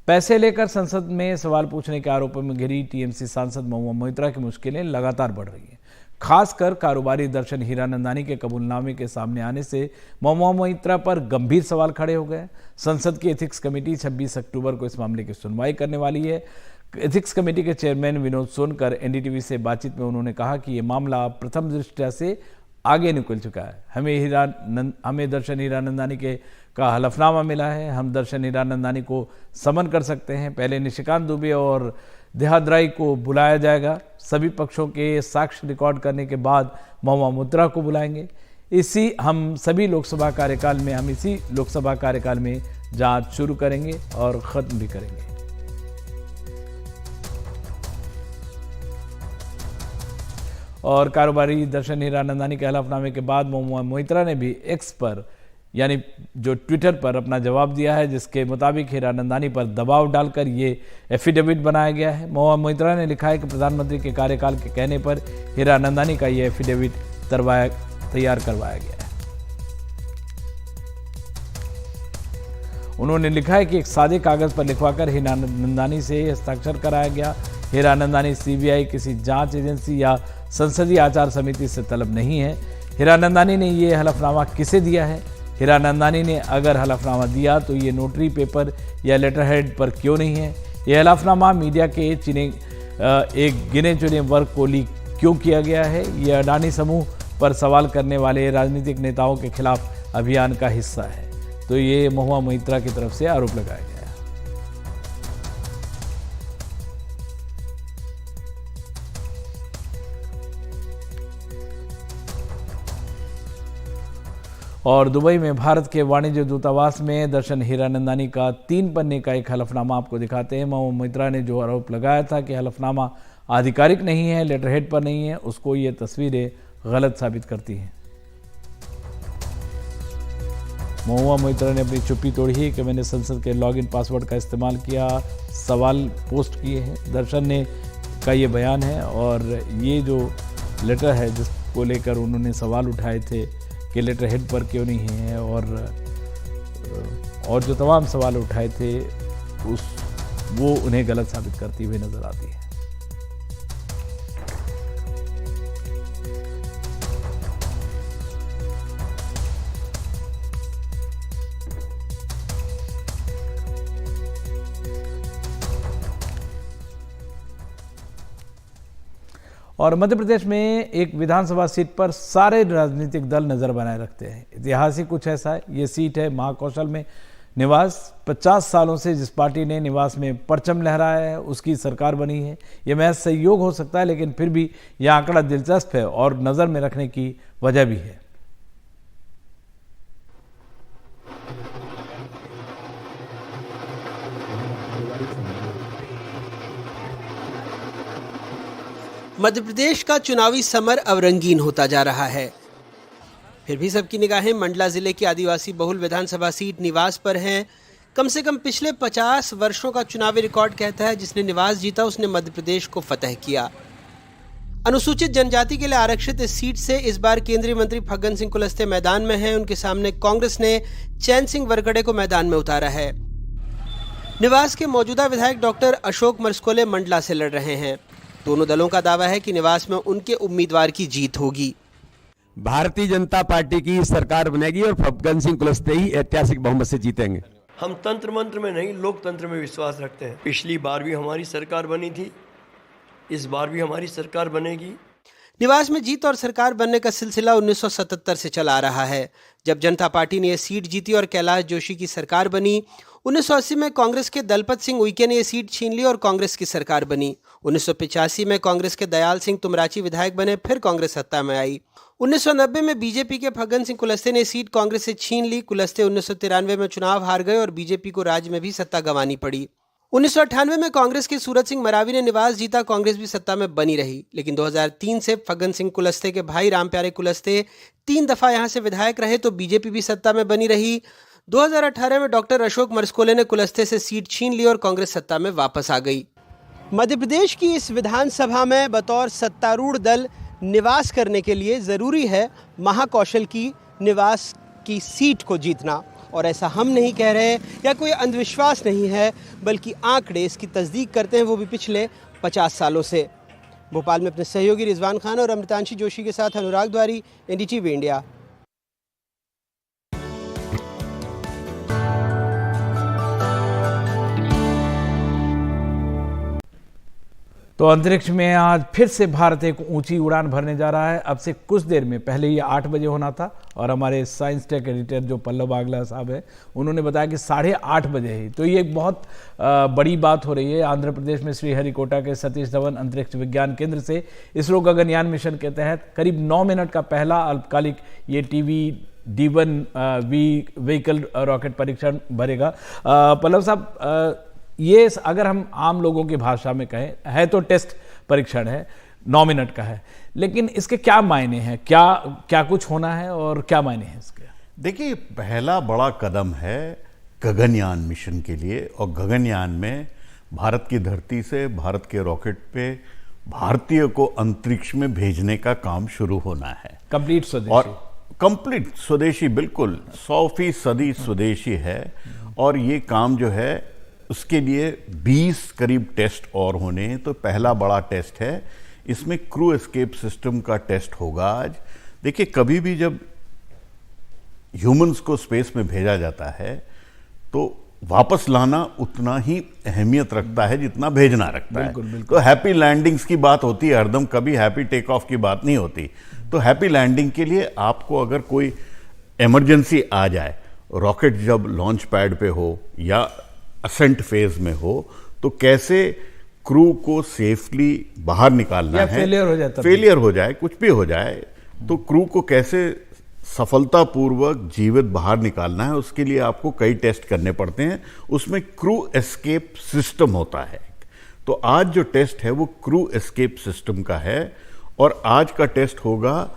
पैसे लेकर संसद में सवाल पूछने के आरोपों में घिरी टीएमसी सांसद महुआ मोइत्रा की मुश्किलें लगातार बढ़ रही हैं। खासकर कारोबारी दर्शन हीरानंदानी के कबूलनामे के सामने आने से महुआ मोइत्रा पर गंभीर सवाल खड़े हो गए। संसद की एथिक्स कमेटी 26 अक्टूबर को इस मामले की सुनवाई करने वाली है। एथिक्स कमेटी के चेयरमैन विनोद सोनकर एनडीटीवी से बातचीत में उन्होंने कहा कि ये मामला प्रथम दृष्टया से आगे निकल चुका है। हमें दर्शन हीरानंदानी का हलफनामा मिला है। हम दर्शन हीरानंदानी को समन कर सकते हैं। पहले निशिकांत दुबे और देहाद्राई को बुलाया जाएगा। सभी पक्षों के साक्ष्य रिकॉर्ड करने के बाद महुआ मोइत्रा को बुलाएंगे। इसी लोकसभा कार्यकाल में जांच शुरू करेंगे और खत्म भी करेंगे। और कारोबारी दर्शन हीरानंदानी के हलफनामे के बाद महुआ मोइत्रा ने भी एक्स पर यानी जो ट्विटर पर अपना जवाब दिया है, जिसके मुताबिक हीरानंदानी पर दबाव डालकर ये एफिडेविट बनाया गया है। महुआ मोइत्रा ने लिखा है कि प्रधानमंत्री के कार्यकाल के कहने पर हीरानंदानी का ये एफिडेविट तैयार करवाया गया है। उन्होंने लिखा है कि एक सादे कागज पर लिखवाकर हीरानंदानी से हस्ताक्षर कराया गया। हीरानंदानी सीबीआई, किसी जांच एजेंसी या संसदीय आचार समिति से तलब नहीं है। हीरानंदानी ने ये हलफनामा किसे दिया है? हीरानंदानी ने अगर हलफनामा दिया तो ये नोटरी पेपर या लेटर हेड पर क्यों नहीं है? यह हलफनामा मीडिया के एक गिने चुने वर्ग को लीक क्यों किया गया है? यह अडानी समूह पर सवाल करने वाले राजनीतिक नेताओं के खिलाफ अभियान का हिस्सा है। तो ये महुआ मोइत्रा की तरफ से आरोप लगाया गया है। और दुबई में भारत के वाणिज्य दूतावास में दर्शन हीरानंदानी का 3 पन्ने का एक हलफनामा आपको दिखाते हैं। महुआ मोइत्रा ने जो आरोप लगाया था कि हलफनामा आधिकारिक नहीं है, लेटरहेड पर नहीं है, उसको ये तस्वीरें गलत साबित करती हैं। महुआ मोइत्रा ने अपनी चुप्पी तोड़ी है कि मैंने संसद के लॉगिन पासवर्ड का इस्तेमाल किया, सवाल पोस्ट किए हैं। दर्शन ने का ये बयान है और ये जो लेटर है जिसको लेकर उन्होंने सवाल उठाए थे कि लेटर हेड पर क्यों नहीं है और जो तमाम सवाल उठाए थे वो उन्हें गलत साबित करती हुई नजर आती है। और मध्य प्रदेश में एक विधानसभा सीट पर सारे राजनीतिक दल नजर बनाए रखते हैं। इतिहास ही कुछ ऐसा है। ये सीट है महाकौशल में निवास। 50 सालों से जिस पार्टी ने निवास में परचम लहराया है उसकी सरकार बनी है। ये महज सहयोग हो सकता है, लेकिन फिर भी यह आंकड़ा दिलचस्प है और नजर में रखने की वजह भी है। मध्य प्रदेश का चुनावी समर अब रंगीन होता जा रहा है। फिर भी सबकी निगाहें मंडला जिले की आदिवासी बहुल विधानसभा सीट निवास पर हैं। कम से कम पिछले 50 वर्षों का चुनावी रिकॉर्ड कहता है जिसने निवास जीता उसने मध्य प्रदेश को फतह किया। अनुसूचित जनजाति के लिए आरक्षित इस सीट से इस बार केंद्रीय मंत्री फग्गन सिंह कुलस्ते मैदान में हैं। उनके सामने कांग्रेस ने चैन सिंह वरकड़े को मैदान में उतारा है। निवास के मौजूदा विधायक डॉक्टर अशोक मरस्कोले मंडला से लड़ रहे हैं। दोनों दलों का दावा है कि निवास में उनके उम्मीदवार की जीत होगी। भारतीय जनता पार्टी की सरकार बनेगी और फग्गन सिंह कुलस्ते ही ऐतिहासिक बहुमत से जीतेंगे। हम तंत्र मंत्र में नहीं, लोकतंत्र में विश्वास रखते हैं। पिछली बार भी हमारी सरकार बनी थी, इस बार भी हमारी सरकार बनेगी। निवास में जीत और सरकार बनने का सिलसिला 1977 से चला आ रहा है, जब जनता पार्टी ने यह सीट जीती और कैलाश जोशी की सरकार बनी। 1980 में कांग्रेस के दलपत सिंह उइके ने यह सीट छीन ली और कांग्रेस की सरकार बनी। 1985 में कांग्रेस के दयाल सिंह तुमराची विधायक बने, फिर कांग्रेस सत्ता में आई। 1990 में बीजेपी के फग्गन सिंह कुलस्ते ने सीट कांग्रेस से छीन ली। कुलस्ते 1993 में चुनाव हार गए और बीजेपी को राज्य में भी सत्ता गंवानी पड़ी। 1998 में कांग्रेस के सूरत सिंह मरावी ने निवास जीता, कांग्रेस भी सत्ता में बनी रही। लेकिन 2003 से फग्गन सिंह कुलस्ते के भाई रामप्यारे कुलस्ते 3 दफा यहां से विधायक रहे तो बीजेपी भी सत्ता में बनी रही। 2018 में डॉक्टर अशोक मरस्कोले ने कुलस्ते से सीट छीन ली और कांग्रेस सत्ता में वापस आ गई। मध्य प्रदेश की इस विधानसभा में बतौर सत्तारूढ़ दल निवास करने के लिए ज़रूरी है महाकौशल की निवास की सीट को जीतना, और ऐसा हम नहीं कह रहे या कोई अंधविश्वास नहीं है, बल्कि आंकड़े इसकी तस्दीक करते हैं, वो भी पिछले 50 सालों से। भोपाल में अपने सहयोगी रिजवान खान और अमृतांशी जोशी के साथ अनुराग द्वारी, NDTV इंडिया। तो अंतरिक्ष में आज फिर से भारत एक ऊंची उड़ान भरने जा रहा है। अब से कुछ देर में, पहले ये 8 बजे होना था और हमारे साइंस टेक एडिटर जो पल्लव बागला साहब है उन्होंने बताया कि 8:30 बजे ही। तो ये एक बहुत बड़ी बात हो रही है। आंध्र प्रदेश में श्रीहरिकोटा के सतीश धवन अंतरिक्ष विज्ञान केंद्र से इसरो गगनयान मिशन के तहत करीब 9 मिनट का पहला अल्पकालिक ये D1 व्हीकल रॉकेट परीक्षण भरेगा। पल्लव साहब, ये अगर हम आम लोगों की भाषा में कहें, है तो टेस्ट परीक्षण है, 9 मिनट का है, लेकिन इसके क्या मायने हैं, क्या कुछ होना है और क्या मायने हैं इसके? देखिए, पहला बड़ा कदम है गगनयान मिशन के लिए, और गगनयान में भारत की धरती से भारत के रॉकेट पे भारतीय को अंतरिक्ष में भेजने का काम शुरू होना है। कंप्लीट स्वदेशी, और कंप्लीट स्वदेशी, बिल्कुल 100% स्वदेशी है। और ये काम जो है उसके लिए 20 करीब टेस्ट और होने हैं। तो पहला बड़ा टेस्ट है, इसमें क्रू एस्केप सिस्टम का टेस्ट होगा आज। देखिए, कभी भी जब ह्यूमंस को स्पेस में भेजा जाता है तो वापस लाना उतना ही अहमियत रखता है जितना भेजना रखता है। बिल्कुल। तो हैप्पी लैंडिंग्स की बात होती है हरदम, कभी हैप्पी टेक ऑफ की बात नहीं होती। तो हैप्पी लैंडिंग के लिए आपको अगर कोई इमरजेंसी आ जाए, रॉकेट जब लॉन्च पैड पे हो या असेंट फेज में हो, तो कैसे क्रू को सेफली बाहर निकालना है। फेलियर हो जाए, कुछ भी हो जाए, तो क्रू को कैसे सफलतापूर्वक जीवित बाहर निकालना है, उसके लिए आपको कई टेस्ट करने पड़ते हैं। उसमें क्रू एस्केप सिस्टम होता है। तो आज जो टेस्ट है वो क्रू एस्केप सिस्टम का है, और आज का टेस्ट होगा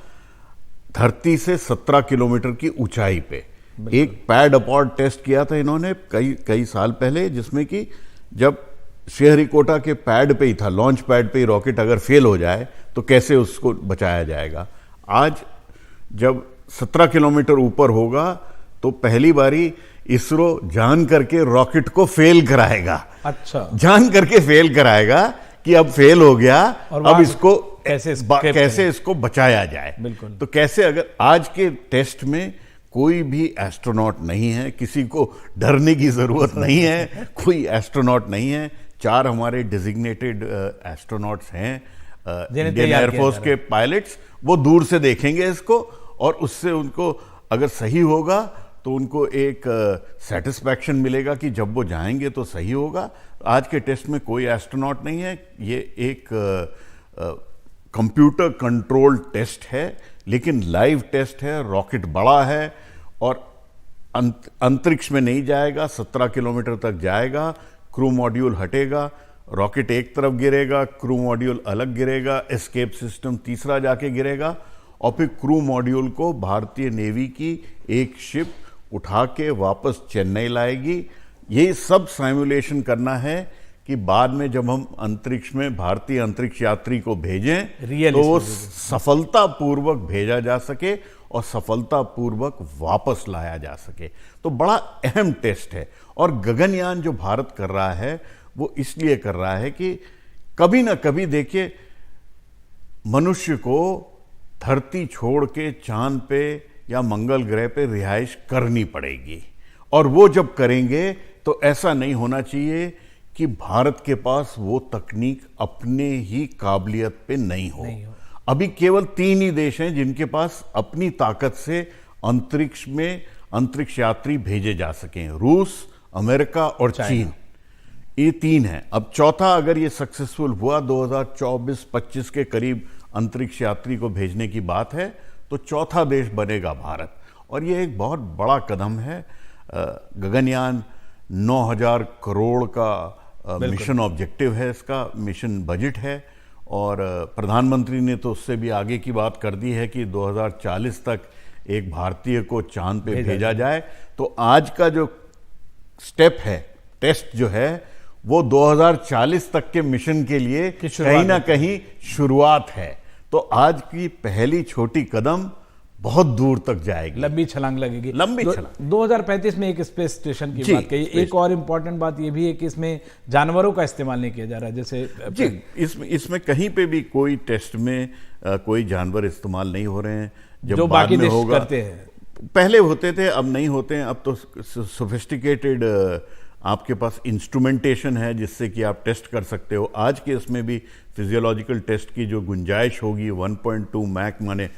धरती से 17 किलोमीटर की ऊंचाई पे। एक पैड अपॉर्ड टेस्ट किया था इन्होंने कई साल पहले, जिसमें कि जब श्रीहरिकोटा के पैड पे ही था, लॉन्च पैड पे ही रॉकेट अगर फेल हो जाए तो कैसे उसको बचाया जाएगा। आज जब 17 किलोमीटर ऊपर होगा तो पहली बारी इसरो जान करके रॉकेट को फेल कराएगा। अच्छा, जान करके फेल कराएगा कि अब फेल हो गया, अब इसको कैसे इसको बचाया जाए। बिल्कुल। तो कैसे, अगर आज के टेस्ट में कोई भी एस्ट्रोनॉट नहीं है, किसी को डरने की जरूरत नहीं है, कोई एस्ट्रोनॉट नहीं है। 4 हमारे डिजिग्नेटेड एस्ट्रोनॉट्स हैं, इंडियन एयरफोर्स के पायलट्स। वो दूर से देखेंगे इसको, और उससे उनको अगर सही होगा तो उनको एक सेटिस्फैक्शन मिलेगा कि जब वो जाएंगे तो सही होगा। आज के टेस्ट में कोई एस्ट्रोनॉट नहीं है। ये एक कंप्यूटर कंट्रोल टेस्ट है, लेकिन लाइव टेस्ट है। रॉकेट बड़ा है और अंतरिक्ष में नहीं जाएगा, 17 किलोमीटर तक जाएगा। क्रू मॉड्यूल हटेगा, रॉकेट एक तरफ गिरेगा, क्रू मॉड्यूल अलग गिरेगा, एस्केप सिस्टम तीसरा जाके गिरेगा, और फिर क्रू मॉड्यूल को भारतीय नेवी की एक शिप उठा के वापस चेन्नई लाएगी। ये सब साइमुलेशन करना है कि बाद में जब हम अंतरिक्ष में भारतीय अंतरिक्ष यात्री को भेजें तो वो सफलतापूर्वक भेजा जा सके और सफलतापूर्वक वापस लाया जा सके। तो बड़ा अहम टेस्ट है। और गगनयान जो भारत कर रहा है वो इसलिए कर रहा है कि कभी ना कभी, देखिए, मनुष्य को धरती छोड़ के चांद पे या मंगल ग्रह पे रिहाइश करनी पड़ेगी। और वो जब करेंगे तो ऐसा नहीं होना चाहिए कि भारत के पास वो तकनीक अपने ही काबिलियत पे नहीं हो। अभी केवल 3 ही देश हैं जिनके पास अपनी ताकत से अंतरिक्ष में अंतरिक्ष यात्री भेजे जा सके, रूस, अमेरिका और चीन। ये 3 हैं। अब चौथा अगर ये सक्सेसफुल हुआ, 2024-25 के करीब अंतरिक्ष यात्री को भेजने की बात है, तो चौथा देश बनेगा भारत। और ये एक बहुत बड़ा कदम है। गगनयान 9,000 करोड़ का मिशन ऑब्जेक्टिव है, इसका मिशन बजट है। और प्रधानमंत्री ने तो उससे भी आगे की बात कर दी है कि 2040 तक एक भारतीय को चांद पे भेजा जाए। तो आज का जो स्टेप है, टेस्ट जो है, वो 2040 तक के मिशन के लिए कहीं ना कहीं शुरुआत है। तो आज की पहली छोटी कदम बहुत दूर तक जाएगी, लंबी छलांग लगेगी। लंबी छलांग। 2035 में एक स्पेस स्टेशन की जी, बात कही। एक और इम्पोर्टेंट बात यह भी है कि इसमें जानवरों का इस्तेमाल नहीं किया जा रहा, जैसे जी, इसमें कहीं पे भी कोई टेस्ट में कोई जानवर इस्तेमाल नहीं हो रहे हैं। जब जो बाद बाकी में देश होगा, करते हैं। पहले होते थे, अब नहीं होते हैं। अब तो सोफिस्टिकेटेड आपके पास इंस्ट्रूमेंटेशन है जिससे कि आप टेस्ट कर सकते हो। आज के इसमें भी फिजियोलॉजिकल टेस्ट की जो गुंजाइश होगी, 1.2 मैक माने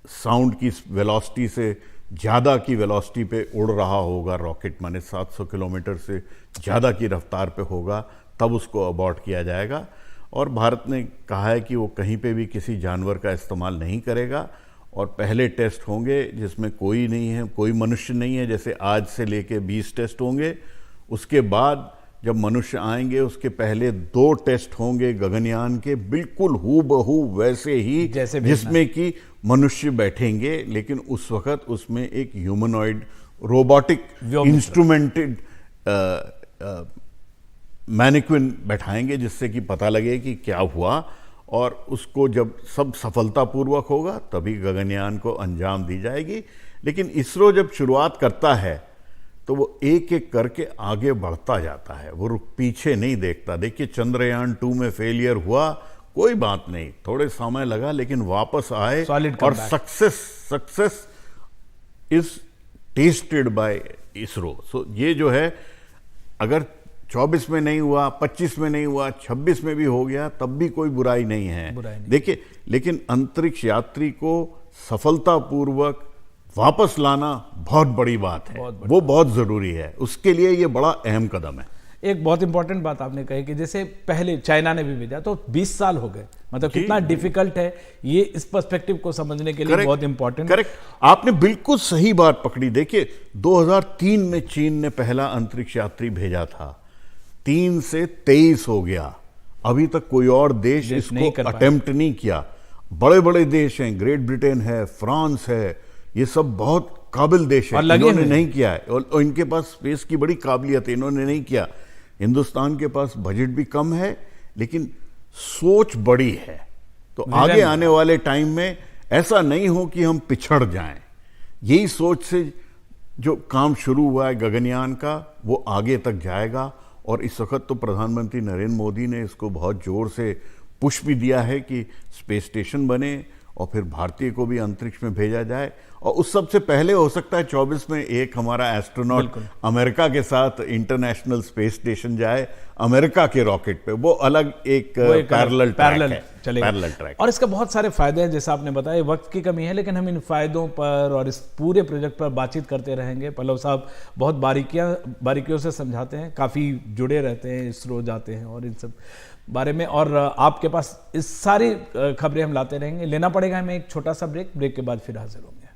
साउंड की वेलोसिटी से ज़्यादा की वेलोसिटी पे उड़ रहा होगा रॉकेट, माने 700 किलोमीटर से ज़्यादा की रफ्तार पे होगा, तब उसको अबॉर्ट किया जाएगा। और भारत ने कहा है कि वो कहीं पे भी किसी जानवर का इस्तेमाल नहीं करेगा। और पहले टेस्ट होंगे जिसमें कोई नहीं है, कोई मनुष्य नहीं है, जैसे आज से लेके 20 टेस्ट होंगे। उसके बाद जब मनुष्य आएंगे उसके पहले 2 टेस्ट होंगे गगनयान के, बिल्कुल हूबहू वैसे ही जैसे जिसमें कि मनुष्य बैठेंगे, लेकिन उस वक्त उसमें एक ह्यूमनॉइड रोबोटिक इंस्ट्रूमेंटेड मैनिक्विन बैठाएंगे, जिससे कि पता लगे कि क्या हुआ। और उसको जब सब सफलतापूर्वक होगा तभी गगनयान को अंजाम दी जाएगी। लेकिन इसरो जब शुरुआत करता है तो वो एक एक करके आगे बढ़ता जाता है, वो पीछे नहीं देखता। देखिए चंद्रयान 2 में फेलियर हुआ, कोई बात नहीं, थोड़े समय लगा, लेकिन वापस आए और success is tested by ISRO. So ये जो है, अगर 24 में नहीं हुआ, 25 में नहीं हुआ, 26 में भी हो गया, तब भी कोई बुराई नहीं है। देखिए, लेकिन अंतरिक्ष यात्री को सफलतापूर्वक वापस लाना बहुत बड़ी बात है, वो बहुत जरूरी है। उसके लिए ये बड़ा अहम कदम है। एक बहुत इंपॉर्टेंट बात आपने कही कि जैसे पहले चाइना ने भी भेजा तो 20 साल हो गए, मतलब कितना डिफिकल्ट है ये, इस पर्सपेक्टिव को समझने के लिए बहुत इंपॉर्टेंट। करेक्ट, आपने बिल्कुल सही बात पकड़ी। देखिए 2003 में चीन ने पहला अंतरिक्ष यात्री भेजा था, 3 से 23 हो गया, अभी तक कोई और देश इसको अटेम्प्ट नहीं किया। बड़े बड़े देश हैं, ग्रेट ब्रिटेन है, फ्रांस है, ये सब बहुत काबिल देश है, इन्होंने नहीं किया है। और इनके पास स्पेस की बड़ी काबिलियत है, इन्होंने नहीं किया। हिंदुस्तान के पास बजट भी कम है, लेकिन सोच बड़ी है। तो आगे आने वाले टाइम में ऐसा नहीं हो कि हम पिछड़ जाएं। यही सोच से जो काम शुरू हुआ है गगनयान का, वो आगे तक जाएगा। और इस वक्त तो प्रधानमंत्री नरेंद्र मोदी ने इसको बहुत जोर से पुश भी दिया है कि स्पेस स्टेशन बने और फिर भारतीय को भी अंतरिक्ष में भेजा जाए। और उस सबसे पहले हो सकता है 24 में एक हमारा एस्ट्रोनॉट अमेरिका के साथ इंटरनेशनल स्पेस स्टेशन जाए, अमेरिका के रॉकेट पे। वो अलग एक पैरेलल ट्रैक। और इसके बहुत सारे फायदे हैं, जैसा आपने बताया। वक्त की कमी है, लेकिन हम इन फायदों पर और इस पूरे प्रोजेक्ट पर बातचीत करते रहेंगे। पल्लव साहब बहुत बारीकियों से समझाते हैं, काफ़ी जुड़े रहते हैं, इसरो जाते हैं और इन सब बारे में। और आपके पास इस सारी खबरें हम लाते रहेंगे। लेना पड़ेगा हमें एक छोटा सा ब्रेक के बाद फिर हाजिर होंगे।